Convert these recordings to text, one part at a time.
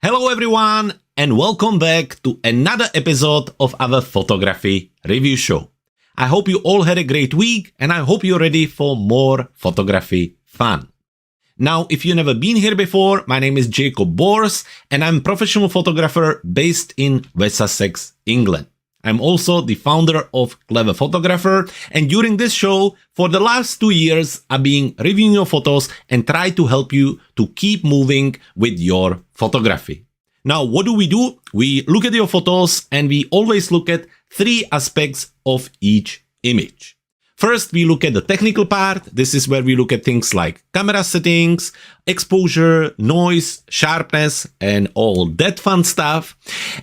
Hello everyone and welcome back to another episode of our photography review show. I hope you all had a great week and I hope you're ready for more photography fun. Now, if you've never been here before, my name is Jakub and I'm a professional photographer based in West Sussex, England. I'm also the founder of Clever Photographer, and during this show, for the last 2 years, I've been reviewing your photos and try to help you to keep moving with your photography. Now, what do? We look at your photos and we always look at 3 aspects of each image. First, we look at the technical part. This is where we look at things like camera settings, exposure, noise, sharpness, and all that fun stuff.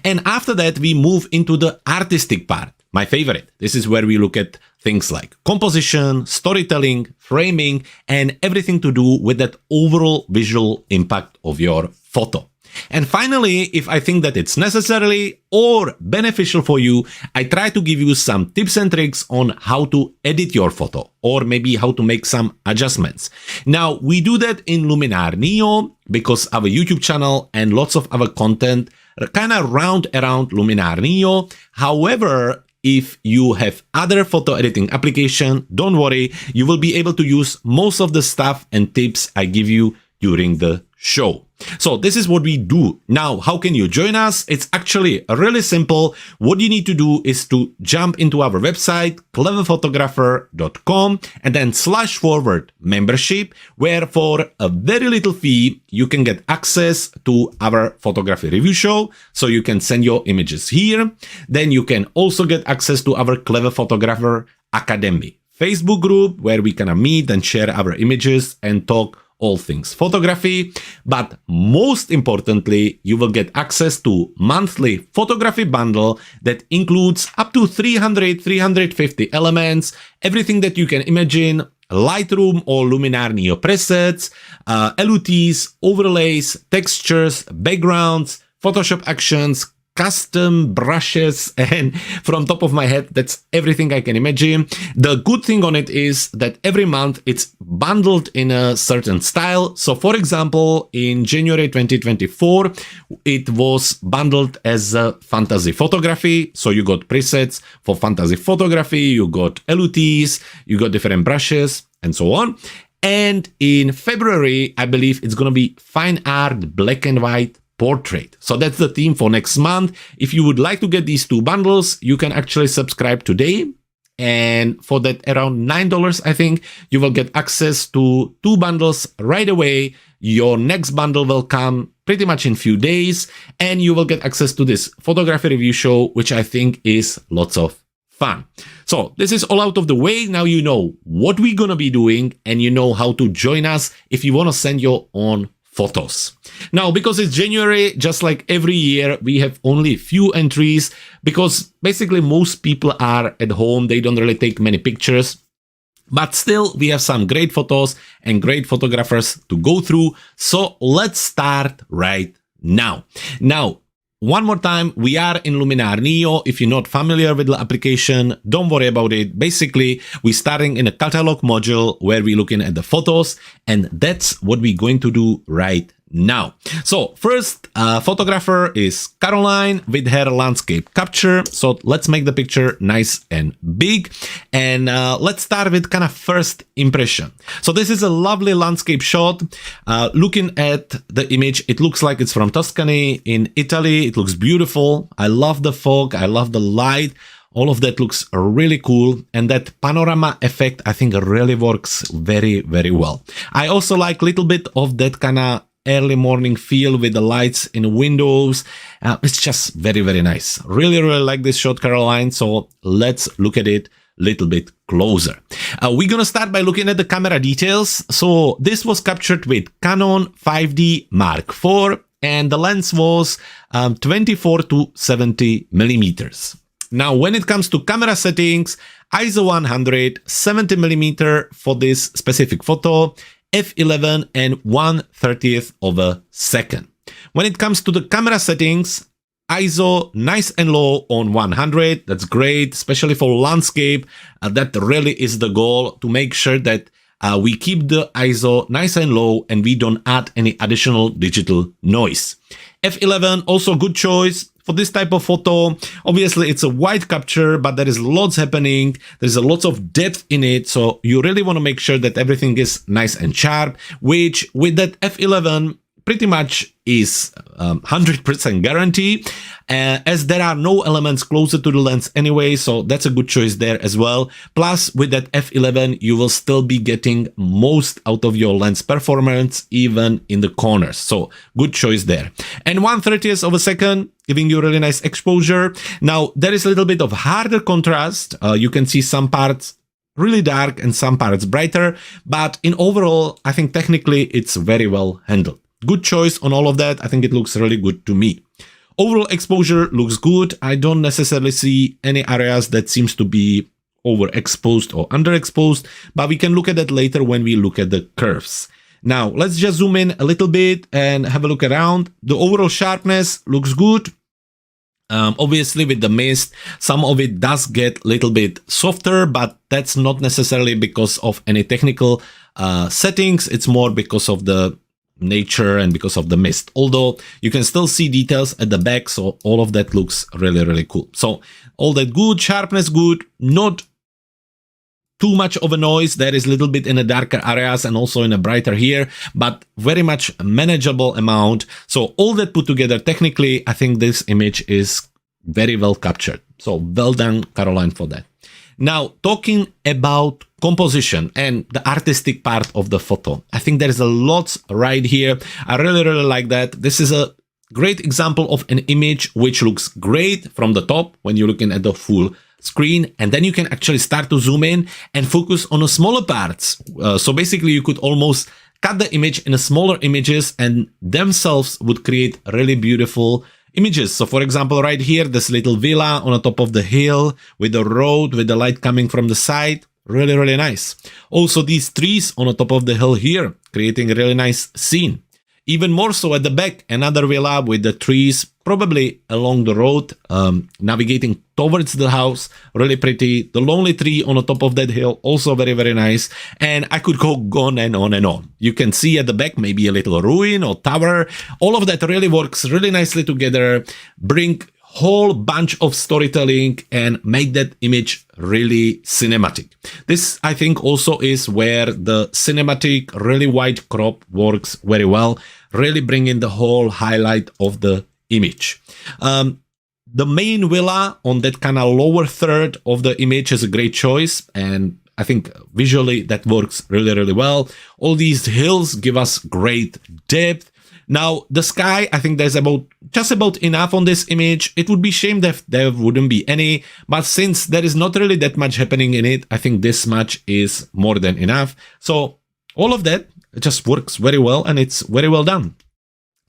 And after that, we move into the artistic part, my favorite. This is where we look at things like composition, storytelling, framing, and everything to do with that overall visual impact of your photo. And finally, if I think that it's necessary or beneficial for you, I try to give you some tips and tricks on how to edit your photo or maybe how to make some adjustments. Now, we do that in Luminar Neo because our YouTube channel and lots of our content kind of round around Luminar Neo. However, if you have other photo editing application, don't worry, you will be able to use most of the stuff and tips I give you during the show. So this is what we do. Now, how can you join us? It's actually really simple. What you need to do is to jump into our website, cleverphotographer.com, and then // membership, where for a very little fee, you can get access to our photography review show. So you can send your images here. Then you can also get access to our Clever Photographer Academy Facebook group, where we can meet and share our images and talk all things photography. But most importantly, you will get access to monthly photography bundle that includes up to 350 elements, everything that you can imagine, Lightroom or Luminar Neo presets, LUTs, overlays, textures, backgrounds, Photoshop actions, custom brushes, and from top of my head, that's everything I can imagine. The good thing on it is that every month it's bundled in a certain style. So for example, in January 2024, it was bundled as a fantasy photography. So you got presets for fantasy photography, you got LUTs, you got different brushes, and so on. And in February, I believe it's going to be fine art, black and white, portrait. So that's the theme for next month. If you would like to get these 2 bundles, you can actually subscribe today. And for that around $9, I think, you will get access to 2 bundles right away. Your next bundle will come pretty much in few days, and you will get access to this photography review show, which I think is lots of fun. So this is all out of the way. Now you know what we're going to be doing, and you know how to join us if you want to send your own photos. Now, because it's January, just like every year, we have only a few entries because basically most people are at home. They don't really take many pictures, but still we have some great photos and great photographers to go through. So let's start right now. Now, one more time, we are in Luminar Neo. If you're not familiar with the application, don't worry about it. Basically, we're starting in a catalog module where we're looking at the photos, and that's what we're going to do right now. So first photographer is Caroline with her landscape capture. So let's make the picture nice and big, and let's start with kind of first impression. So this is a lovely landscape shot. Looking at the image, it looks like it's from Tuscany in Italy. It looks beautiful. I love the fog. I love the light. All of that looks really cool, and that panorama effect I think really works very, very well. I also like a little bit of that kind of early morning feel with the lights in windows. It's just very, very nice. Really, really like this shot, Caroline. So let's look at it a little bit closer. We're going to start by looking at the camera details. So this was captured with Canon 5D Mark IV, and the lens was 24 to 70 millimeters. Now, when it comes to camera settings, ISO 100, 70 millimeter for this specific photo, f11 and 1/30th of a second. When it comes to the camera settings, ISO nice and low on 100. That's great, especially for landscape. That really is the goal, to make sure that we keep the ISO nice and low and we don't add any additional digital noise. f11, also good choice for this type of photo. Obviously, it's a wide capture, but there is lots happening. There's a lot of depth in it. So you really want to make sure that everything is nice and sharp, which with that f11 pretty much is 100% guarantee, as there are no elements closer to the lens anyway, so that's a good choice there as well. Plus, with that f11, you will still be getting most out of your lens performance, even in the corners, so good choice there. And 1/30th of a second, giving you really nice exposure. Now, there is a little bit of harder contrast. You can see some parts really dark and some parts brighter, but in overall, I think technically it's very well handled. Good choice on all of that. I think it looks really good to me. Overall exposure looks good. I don't necessarily see any areas that seems to be overexposed or underexposed, but we can look at that later when we look at the curves. Now, let's just zoom in a little bit and have a look around. The overall sharpness looks good. Obviously, with the mist, some of it does get a little bit softer, but that's not necessarily because of any technical settings. It's more because of the nature and because of the mist, although you can still see details at the back, so all of that looks really, really cool. So all that good, sharpness good, not too much of a noise. There is a little bit in the darker areas and also in a brighter here, but very much manageable amount. So all that put together, technically, I think this image is very well captured. So well done, Caroline, for that. Now, talking about composition and the artistic part of the photo, I think there is a lot right here. I really, really like that. This is a great example of an image which looks great from the top when you're looking at the full screen, and then you can actually start to zoom in and focus on the smaller parts. So basically, you could almost cut the image in smaller images, and themselves would create really beautiful images. So for example, right here, this little villa on the top of the hill with the road, with the light coming from the side, really, really nice. Also these trees on the top of the hill here, creating a really nice scene. Even more so at the back, another villa with the trees, probably along the road, navigating towards the house, really pretty. The lonely tree on the top of that hill, also very, very nice. And I could go on and on and on. You can see at the back, maybe a little ruin or tower. All of that really works really nicely together, bring whole bunch of storytelling and make that image really cinematic. This, I think, also is where the cinematic, really wide crop works very well, really bringing the whole highlight of the image. The main villa on that kind of lower third of the image is a great choice, and I think visually that works really, really well. All these hills give us great depth. Now, the sky, I think there's just about enough on this image. It would be a shame if there wouldn't be any, but since there is not really that much happening in it, I think this much is more than enough. So all of that just works very well, and it's very well done.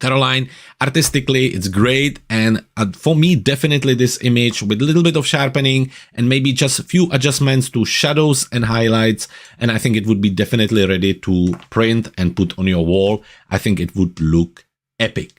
Caroline, artistically, it's great, and for me, definitely this image with a little bit of sharpening and maybe just a few adjustments to shadows and highlights, and I think it would be definitely ready to print and put on your wall. I think it would look epic.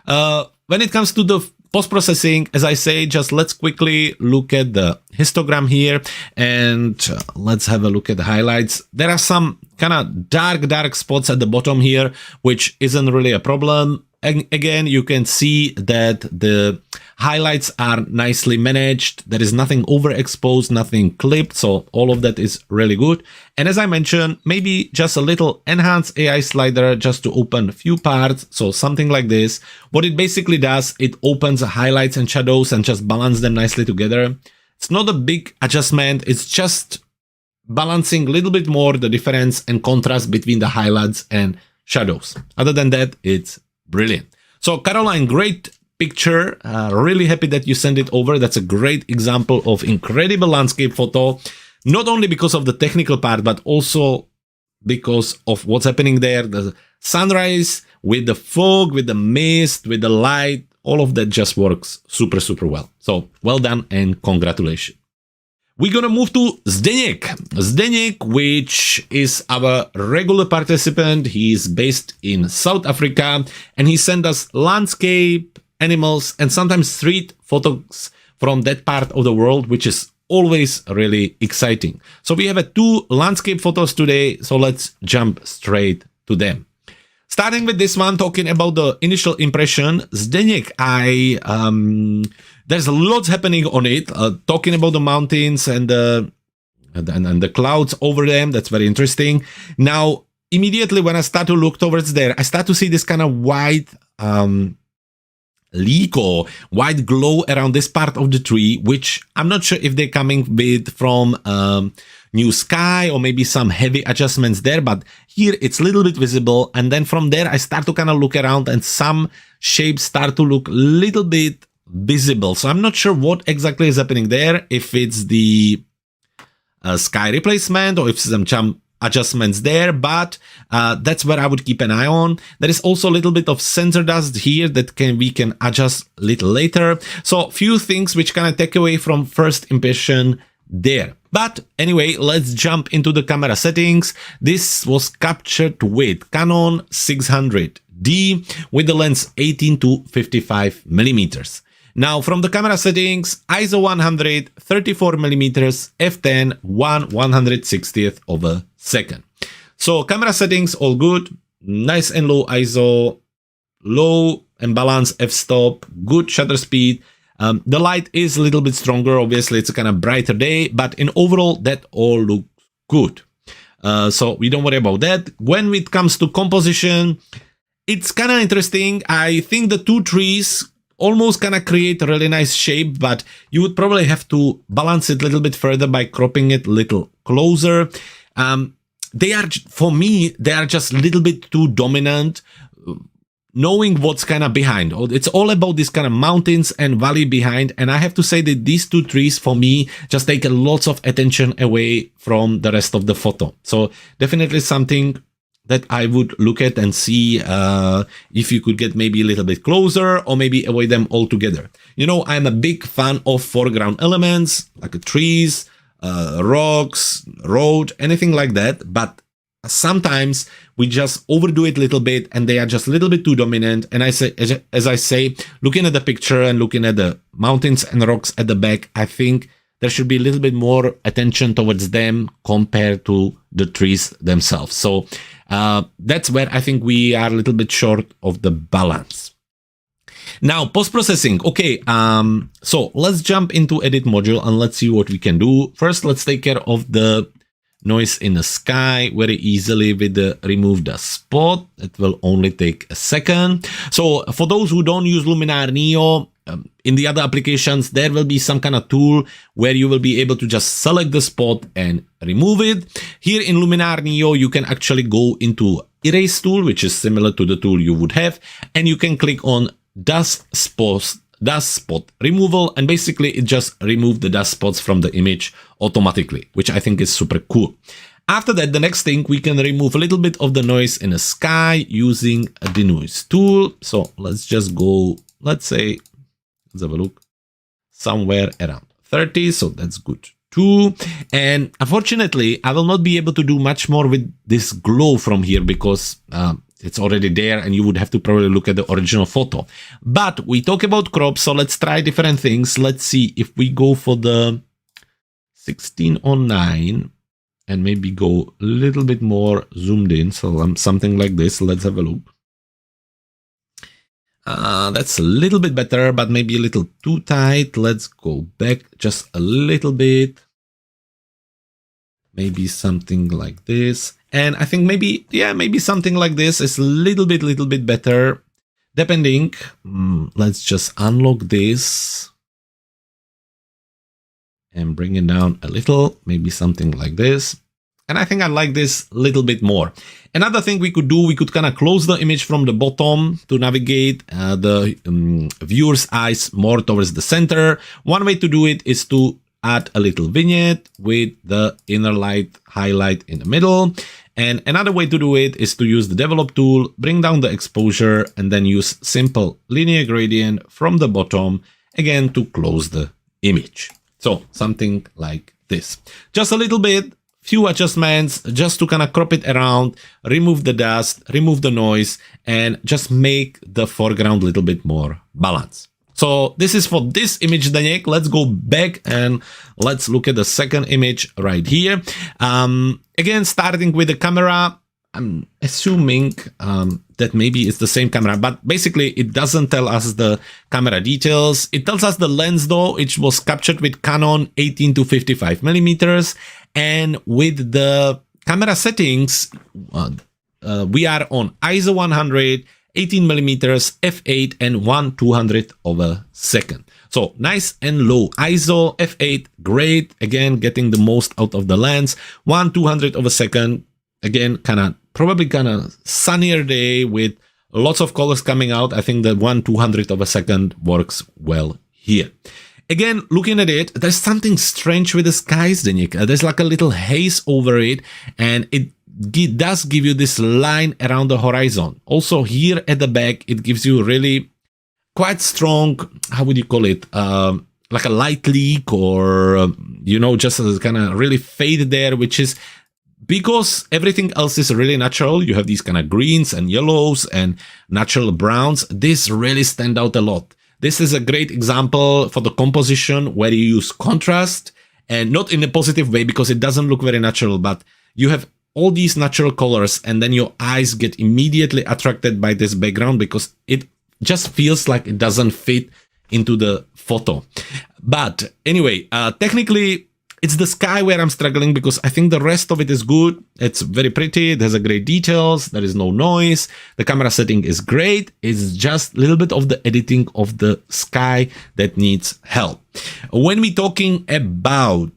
When it comes to the post-processing, as I say, just let's quickly look at the histogram here, and let's have a look at the highlights. There are some kind of dark spots at the bottom here, which isn't really a problem. And again, you can see that the highlights are nicely managed. There is nothing overexposed, nothing clipped, so all of that is really good. And as I mentioned, maybe just a little enhanced AI slider just to open a few parts, so something like this. What it basically does, it opens the highlights and shadows and just balance them nicely together. It's not a big adjustment, it's just balancing a little bit more the difference and contrast between the highlights and shadows. Other than that, it's brilliant. So Caroline, great picture. Really happy that you sent it over. That's a great example of incredible landscape photo, not only because of the technical part, but also because of what's happening there. The sunrise with the fog, with the mist, with the light, all of that just works super, super well. So well done and congratulations. We're gonna move to Zdeněk. Zdeněk, which is our regular participant. He's based in South Africa, and he sent us landscape, animals, and sometimes street photos from that part of the world, which is always really exciting. So we have two landscape photos today, so let's jump straight to them. starting with this one, talking about the initial impression, Zdeněk, there's lots happening on it, talking about the mountains and the clouds over them. That's very interesting. Now, immediately when I start to look towards there, I start to see this kind of white leak or white glow around this part of the tree, which I'm not sure if they're coming with from new sky or maybe some heavy adjustments there, but here it's a little bit visible. And then from there, I start to kind of look around and some shapes start to look a little bit visible. So I'm not sure what exactly is happening there, if it's the sky replacement or if some adjustments there, but that's where I would keep an eye on. There is also a little bit of sensor dust here that we can adjust a little later. So few things which kind of take away from first impression there. But anyway, let's jump into the camera settings. This was captured with Canon 600D with the lens 18 to 55 millimeters. Now, from the camera settings, ISO 100, 34mm, f10, 1/160th of a second. So camera settings, all good. Nice and low ISO, low and balanced f-stop, good shutter speed. The light is a little bit stronger. Obviously, it's a kind of brighter day, but in overall, that all looks good. So we don't worry about that. When it comes to composition, it's kind of interesting. I think the two trees almost kind of create a really nice shape, but you would probably have to balance it a little bit further by cropping it a little closer. They are, for me, they are just a little bit too dominant, knowing what's kind of behind. It's all about this kind of mountains and valley behind, and I have to say that these two trees, for me, just take a lot of attention away from the rest of the photo. So definitely something that I would look at and see if you could get maybe a little bit closer or maybe avoid them altogether. You know, I'm a big fan of foreground elements like trees, rocks, road, anything like that. But sometimes we just overdo it a little bit and they are just a little bit too dominant. And as I say, looking at the picture and looking at the mountains and rocks at the back, I think there should be a little bit more attention towards them compared to the trees themselves. So that's where I think we are a little bit short of the balance. Now, post-processing. Okay, so let's jump into edit module and let's see what we can do. First, let's take care of the noise in the sky very easily with the remove the spot. It will only take a second. So for those who don't use Luminar Neo, in the other applications, there will be some kind of tool where you will be able to just select the spot and remove it. Here in Luminar Neo, you can actually go into erase tool, which is similar to the tool you would have, and you can click on dust spot removal, and basically it just removes the dust spots from the image automatically, which I think is super cool. After that, the next thing, we can remove a little bit of the noise in the sky using a denoise tool. So let's just go, let's say, let's have a look, somewhere around 30, so that's good too. And unfortunately, I will not be able to do much more with this glow from here because it's already there and you would have to probably look at the original photo. But we talk about crop, so let's try different things. Let's see if we go for the 16:9 and maybe go a little bit more zoomed in, so something like this. Let's have a look. That's a little bit better, but maybe a little too tight. Let's go back just a little bit. Maybe something like this. And I think maybe, yeah, maybe something like this is a little bit better, depending. Let's just unlock this and bring it down a little, maybe something like this. And I think I like this a little bit more. Another thing we could do, we could kind of close the image from the bottom to navigate the viewer's eyes more towards the center. One way to do it is to add a little vignette with the inner light highlight in the middle. And another way to do it is to use the develop tool, bring down the exposure, and then use simple linear gradient from the bottom, again, to close the image. So something like this. Just a little bit. Few adjustments just to kind of crop it around, remove the dust, remove the noise, and just make the foreground a little bit more balanced. So this is for this image, Zdeněk. Let's go back and let's look at the second image right here. Again, starting with the camera, I'm assuming that maybe it's the same camera, but basically it doesn't tell us the camera details. It tells us the lens though, which was captured with Canon 18 to 55 millimeters, and with the camera settings, we are on ISO 100, 18 millimeters, f8, and 1/200 of a second. So nice and low ISO, f8, great. Again, getting the most out of the lens. 1/200 of a second. Again, probably sunnier day with lots of colors coming out. I think the 1/200 of a second works well here. Again, looking at it, there's something strange with the skies, Deník. There's like a little haze over it, and it does give you this line around the horizon. Also here at the back, it gives you really quite strong, how would you call it? Like a light leak, or, just a kind of really fade there, which is because everything else is really natural. You have these kind of greens and yellows and natural browns. This really stand out a lot. This is a great example for the composition where you use contrast, and not in a positive way because it doesn't look very natural, but you have all these natural colors and then your eyes get immediately attracted by this background because it just feels like it doesn't fit into the photo. But anyway, technically, it's the sky where I'm struggling because I think the rest of it is good. It's very pretty. It has a great details. There is no noise. The camera setting is great. It's just a little bit of the editing of the sky that needs help. When we're talking about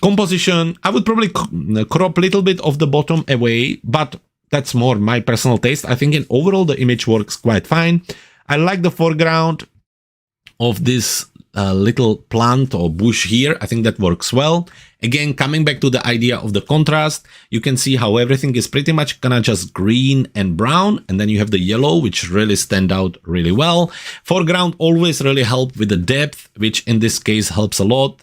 composition, I would probably crop a little bit of the bottom away, but that's more my personal taste. I think in overall the image works quite fine. I like the foreground of this little plant or bush here. I think that works well. Again, coming back to the idea of the contrast, you can see how everything is pretty much kind of just green and brown, and then you have the yellow, which really stand out really well. Foreground always really help with the depth, which in this case helps a lot,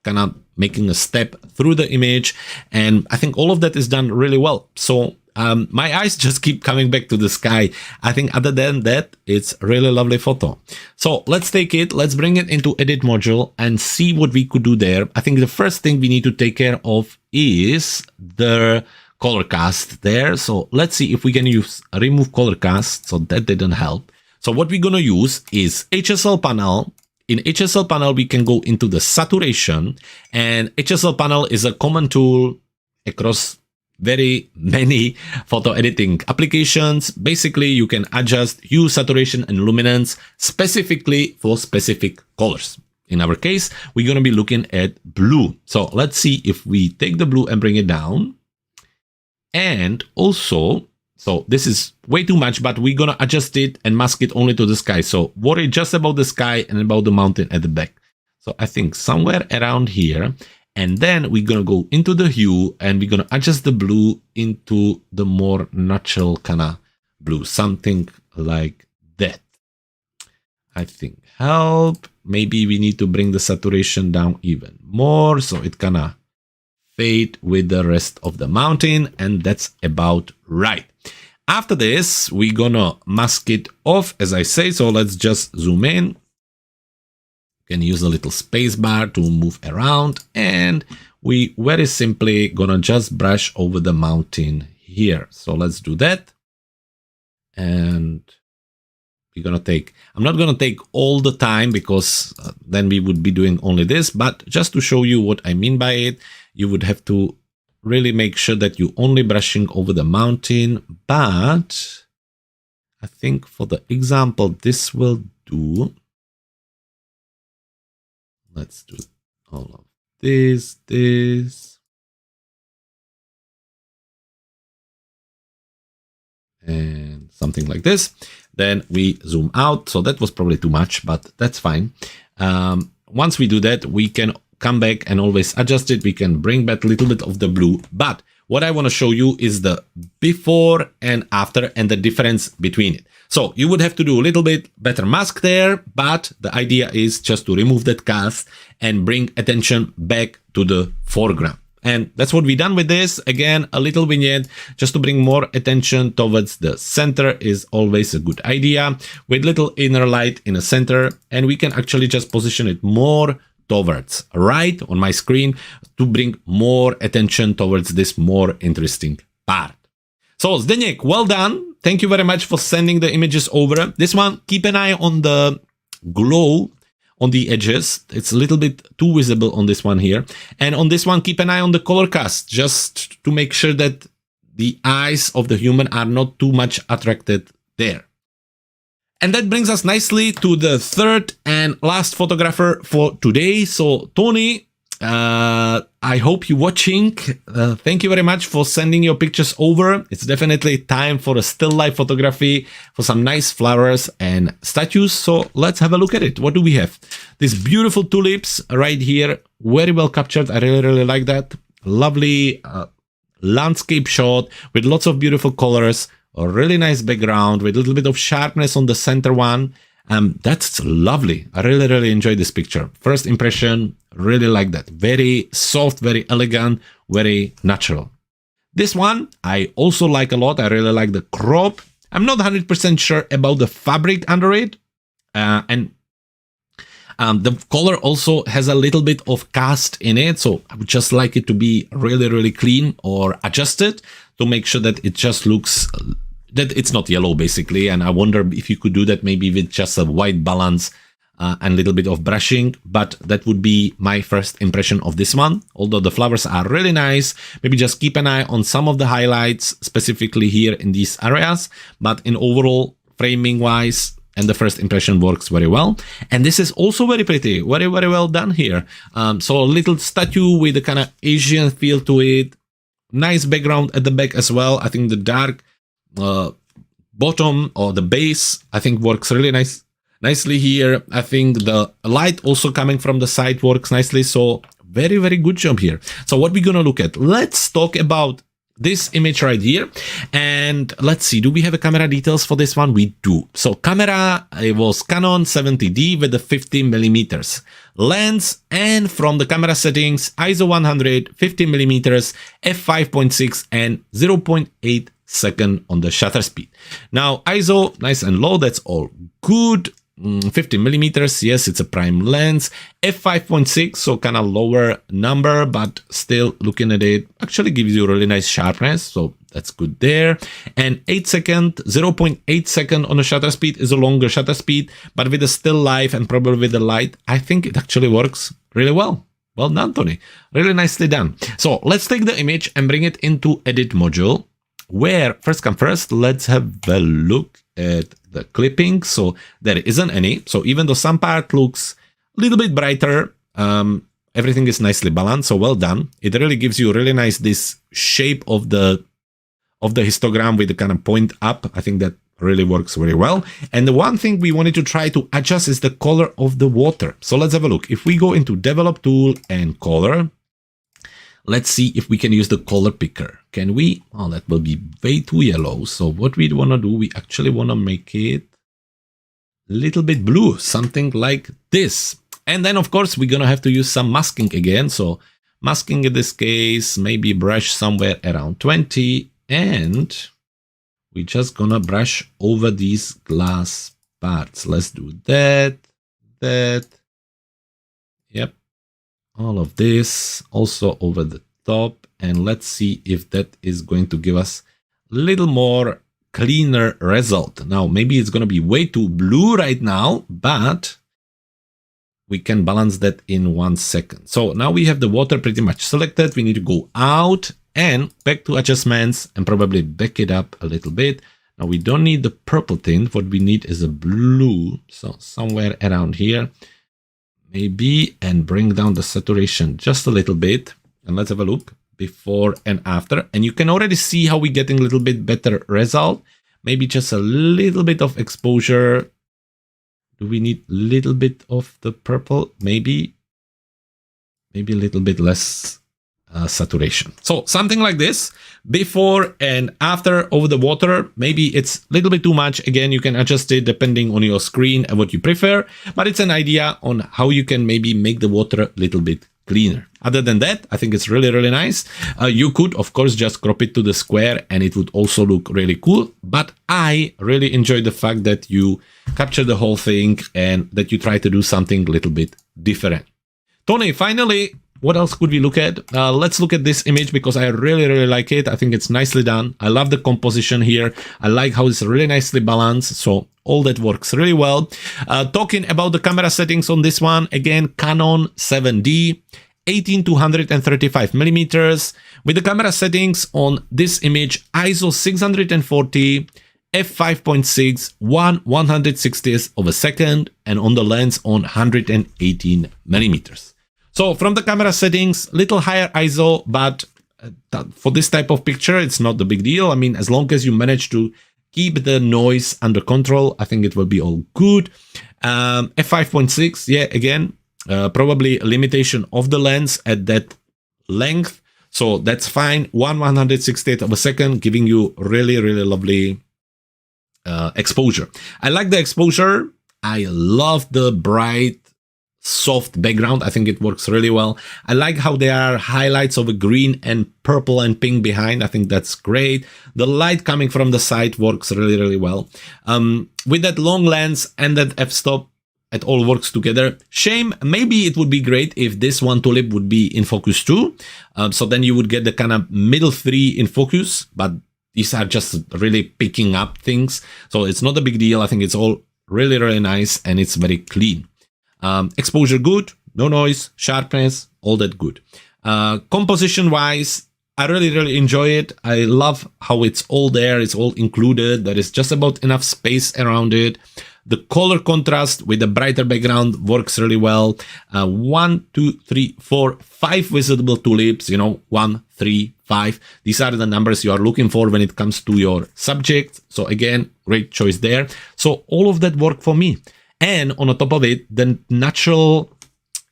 kind of making a step through the image, and I think all of that is done really well. So my eyes just keep coming back to the sky. I think other than that, it's a really lovely photo. So let's take it, let's bring it into edit module and see what we could do there. I think the first thing we need to take care of is the color cast there. So let's see if we can use remove color cast. So that didn't help. So what we're going to use is HSL panel. In HSL panel, we can go into the saturation, and HSL panel is a common tool across very many photo editing applications. Basically, you can adjust hue, saturation, and luminance specifically for specific colors. In our case, we're going to be looking at blue. So let's see if we take the blue and bring it down. And also, so this is way too much, but we're going to adjust it and mask it only to the sky. So worry just about the sky and about the mountain at the back. So I think somewhere around here. And then we're going to go into the hue and we're going to adjust the blue into the more natural kind of blue, something like that. I think help. Maybe we need to bring the saturation down even more so it kind of fade with the rest of the mountain, and that's about right. After this, we're going to mask it off, as I say. So let's just zoom in. Can use a little space bar to move around, and we very simply gonna just brush over the mountain here. So let's do that, and we're gonna take, I'm not gonna take all the time because then we would be doing only this, but just to show you what I mean by it, you would have to really make sure that you're only brushing over the mountain. But I think for the example, this will do. Let's do all of this, and something like this. Then we zoom out. So that was probably too much, but that's fine. Once we do that, we can come back and always adjust it. We can bring back a little bit of the blue. But what I want to show you is the before and after and the difference between it. So you would have to do a little bit better mask there, but the idea is just to remove that cast and bring attention back to the foreground. And that's what we've done with this. Again, a little vignette just to bring more attention towards the center is always a good idea, with little inner light in the center. And we can actually just position it more towards right on my screen to bring more attention towards this more interesting part. So Zdeněk, well done. Thank you very much for sending the images over. This one, keep an eye on the glow on the edges. It's a little bit too visible on this one here. And on this one, keep an eye on the color cast, just to make sure that the eyes of the human are not too much attracted there. And that brings us nicely to the third and last photographer for today. So Tony, I hope you're watching. Thank you very much for sending your pictures over. It's definitely time for a still life photography for some nice flowers and statues. So let's have a look at it. What do we have? These beautiful tulips right here. Very well captured. I really like that. Lovely landscape shot with lots of beautiful colors. A really nice background with a little bit of sharpness on the center one. That's lovely. I really enjoyed this picture. First impression, really like that. Very soft, very elegant, very natural. This one I also like a lot. I really like the crop. I'm not 100% sure about the fabric under it. The color also has a little bit of cast in it. So I would just like it to be really clean or adjusted to make sure that it just looks, that it's not yellow basically. And I wonder if you could do that maybe with just a white balance and a little bit of brushing, but that would be my first impression of this one. Although the flowers are really nice, maybe just keep an eye on some of the highlights, specifically here in these areas, but in overall framing wise, and the first impression works very well. And this is also very pretty, very well done here. So a little statue with a kind of Asian feel to it. Nice background at the back as well. I think the dark bottom or the base, I think works really nicely here. I think the light also coming from the side works nicely. So very good job here. So what we're gonna look at, let's talk about this image right here. And let's see, do we have a camera details for this one? We do. So camera, it was Canon 70D with the 50mm lens, and from the camera settings, ISO 100, 50mm, f5.6 and 0.8 second on the shutter speed. Now ISO nice and low, that's all good. 50mm, yes, it's a prime lens. f5.6, so kind of lower number, but still looking at it actually gives you really nice sharpness, so that's good there. And 8 second, 0.8 second on the shutter speed is a longer shutter speed, but with the still life and probably with the light, I think it actually works really well. Well done, Tony. Really nicely done. So let's take the image and bring it into edit module, where first come first, let's have a look at the clipping. So there isn't any. So even though some part looks a little bit brighter, everything is nicely balanced. So well done. It really gives you really nice this shape of the histogram with the kind of point up. I think that really works very well. And the one thing we wanted to try to adjust is the color of the water. So let's have a look. If we go into develop tool and color, let's see if we can use the color picker. Can we? Oh, that will be way too yellow. So what we want to do, we actually want to make it a little bit blue, something like this. And then of course, we're going to have to use some masking again. So masking in this case, maybe brush somewhere around 20. And we're just going to brush over these glass parts. Let's do that. Yep. All of this also over the top, and let's see if that is going to give us a little more cleaner result. Now maybe it's going to be way too blue right now, but we can balance that in 1 second. So now we have the water pretty much selected. We need to go out and back to adjustments and probably back it up a little bit. Now we don't need the purple tint. What we need is a blue, so somewhere around here maybe, and bring down the saturation just a little bit. And let's have a look before and after. And you can already see how we're getting a little bit better result. Maybe just a little bit of exposure. Do we need a little bit of the purple? Maybe a little bit less saturation. So something like this, before and after over the water. Maybe it's a little bit too much. Again, you can adjust it depending on your screen and what you prefer, but it's an idea on how you can maybe make the water a little bit cleaner. Other than that, I think it's really nice. You could, of course, just crop it to the square and it would also look really cool. But I really enjoy the fact that you capture the whole thing and that you try to do something a little bit different. Tony, finally, what else could we look at? Let's look at this image because I really like it. I think it's nicely done. I love the composition here. I like how it's really nicely balanced. So all that works really well. Talking about the camera settings on this one, again, Canon 7D, 18 to 135 millimeters. With the camera settings on this image, ISO 640, f5.6, 1/160th of a second, and on the lens on 118 millimeters. So from the camera settings, little higher ISO, but for this type of picture, it's not the big deal. I mean, as long as you manage to keep the noise under control, I think it will be all good. F5.6, yeah, again, probably a limitation of the lens at that length. So that's fine. 1/160th of a second, giving you really lovely exposure. I like the exposure. I love the bright, soft background. I think it works really well. I like how there are highlights of a green and purple and pink behind. I think that's great. The light coming from the side works really well. With that long lens and that f-stop, it all works together. Shame, maybe it would be great if this one tulip would be in focus too. So then you would get the kind of middle three in focus, but these are just really picking up things. So it's not a big deal. I think it's all really nice and it's very clean. Exposure good, no noise, sharpness, all that good. Composition wise, I really enjoy it. I love how it's all there. It's all included. There is just about enough space around it. The color contrast with the brighter background works really well. 1, 2, 3, 4, 5 visible tulips, 1, 3, 5. These are the numbers you are looking for when it comes to your subject. So again, great choice there. So all of that worked for me. And on the top of it, the natural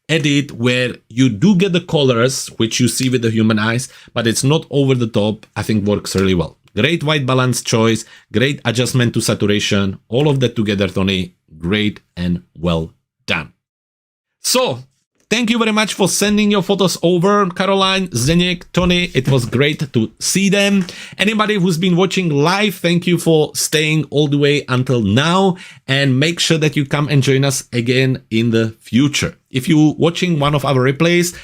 edit where you do get the colors, which you see with the human eyes, but it's not over the top, I think works really well. Great white balance choice, great adjustment to saturation, all of that together, Tony, great and well done. So, thank you very much for sending your photos over, Caroline, Zdeněk, Tony. It was great to see them. Anybody who's been watching live, thank you for staying all the way until now. And make sure that you come and join us again in the future. If you're watching one of our replays,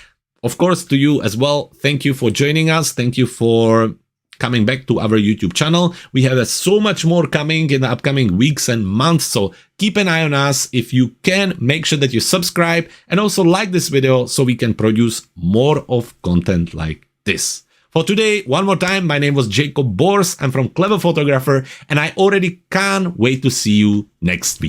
of course, to you as well, thank you for joining us. Thank you for coming back to our YouTube channel. We have so much more coming in the upcoming weeks and months, so keep an eye on us. If you can, make sure that you subscribe and also like this video so we can produce more of content like this. For today, one more time, my name was Jakub Bors. I'm from Clever Photographer, and I already can't wait to see you next week.